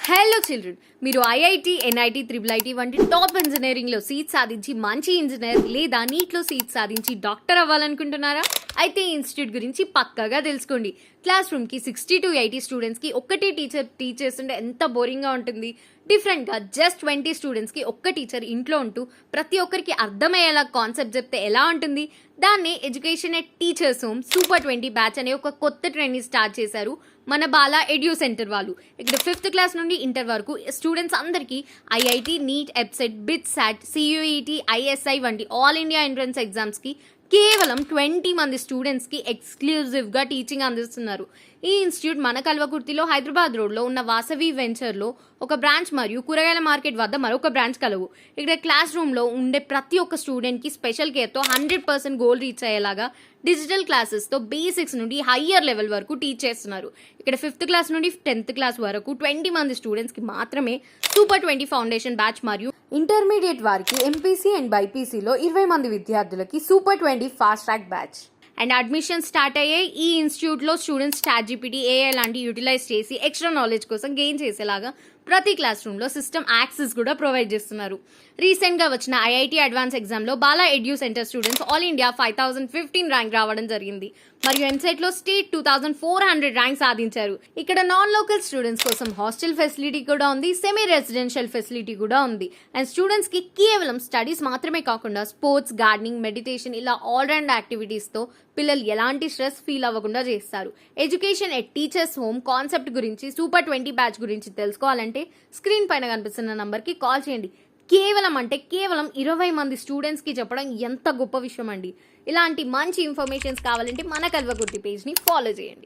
Hello children, మీరు IIT, NIT, triple IT వంటి top ఇంజనీరింగ్లో సీట్ సాధించి మంచి ఇంజనీర్ లేదా నీట్లో సీట్ సాధించి డాక్టర్ అవ్వాలనుకుంటున్నారా? అయితే ఈ ఇన్స్టిట్యూట్ గురించి పక్కాగా తెలుసుకోండి. క్లాస్ రూమ్కి 60 to 80 స్టూడెంట్స్కి ఒక్కటే టీచర్ టీచ్ చేస్తుంటే ఎంత బోరింగ్గా ఉంటుంది. డిఫరెంట్గా జస్ట్ 20 స్టూడెంట్స్కి ఒక్క టీచర్ ఇంట్లో ఉంటూ ప్రతి ఒక్కరికి అర్థమయ్యేలా కాన్సెప్ట్ చెప్తే ఎలా ఉంటుంది? దాన్నే education at teachers home super 20 batch అనే ఒక కొత్త ట్రెండ్ని స్టార్ట్ చేశారు మన బాలా ఎడ్యూ సెంటర్ వాళ్ళు. ఇక్కడ 5th క్లాస్ నుండి ఇంటర్ వరకు స్టూడెంట్స్ అందరికీ ఐఐటి, నీట్, ఎబ్సెట్, బిట్ సాట్, సియుఈటి, ఐఎస్ఐ వంటి ఆల్ ఇండియా ఎంట్రన్స్ ఎగ్జామ్స్కి కేవలం 20 మంది స్టూడెంట్స్కి ఎక్స్క్లూజివ్గా టీచింగ్ అందిస్తున్నారు. ఈ ఇన్స్టిట్యూట్ మన కల్వకుర్తిలో హైదరాబాద్ రోడ్లో ఉన్న వాసవి వెంచర్లో ఒక బ్రాంచ్ మరియు కూరగాయల మార్కెట్ వద్ద మరొక బ్రాంచ్ కలవు. ఇక్కడ క్లాస్ రూమ్లో ఉండే ప్రతి ఒక్క స్టూడెంట్కి స్పెషల్ కేర్తో 100% గోల్ రీచ్ అయ్యేలాగా డిజిటల్ క్లాసెస్తో బేసిక్స్ నుండి హయ్యర్ లెవెల్ వరకు టీచ్ చేస్తున్నారు. ఇక్కడ 5th క్లాస్ నుండి 10th క్లాస్ వరకు 20 మంది స్టూడెంట్స్కి మాత్రమే సూపర్ 20 ఫౌండేషన్ బ్యాచ్ మరియు ఇంటర్మీడియట్ వారికి ఎంపీసీ అండ్ బైపీసీలో 20 మంది విద్యార్థులకి super 20 fast track batch. And admission start అయ్యే ఈ ఇన్స్టిట్యూట్లో స్టూడెంట్స్ చాట్‌జీపీటీ, ఏఐ లాంటి యూటిలైజ్ చేసి ఎక్స్ట్రా నాలెడ్జ్ కోసం గెయిన్ చేసేలాగా ప్రతి క్లాస్ రూమ్లో సిస్టమ్ యాక్సెస్ కూడా ప్రొవైడ్ చేస్తున్నారు. రీసెంట్గా వచ్చిన ఐఐటి అడ్వాన్స్ ఎగ్జామ్లో Bala edu centre students all India 5015 rank రావడం జరిగింది. మరియు ఎంసెట్లో స్టేట్ 2400 ర్యాంక్ సాధించారు. ఇక్కడ నాన్ లోకల్ స్టూడెంట్స్ కోసం హాస్టల్ ఫెసిలిటీ కూడా ఉంది, సెమీ రెసిడెన్షియల్ ఫెసిలిటీ కూడా ఉంది. అండ్ స్టూడెంట్స్కి కేవలం స్టడీస్ మాత్రమే కాకుండా స్పోర్ట్స్, గార్డెనింగ్, మెడిటేషన్ ఇలా ఆల్ రౌండ్ యాక్టివిటీస్తో పిల్లలు ఎలాంటి స్ట్రెస్ ఫీల్ అవ్వకుండా చేస్తారు. Education at teachers home concept గురించి, సూపర్ 20 బ్యాచ్ గురించి తెలుసుకోవాలంటే స్క్రీన్ పైన కనిపిస్తున్న నంబర్కి కాల్ చేయండి. కేవలం 20 మంది స్టూడెంట్స్కి చెప్పడం ఎంత గొప్ప విషయం అండి. ఇలాంటి మంచి ఇన్ఫర్మేషన్స్ కావాలంటే మన కల్వకుర్తి పేజ్ని ఫాలో చేయండి.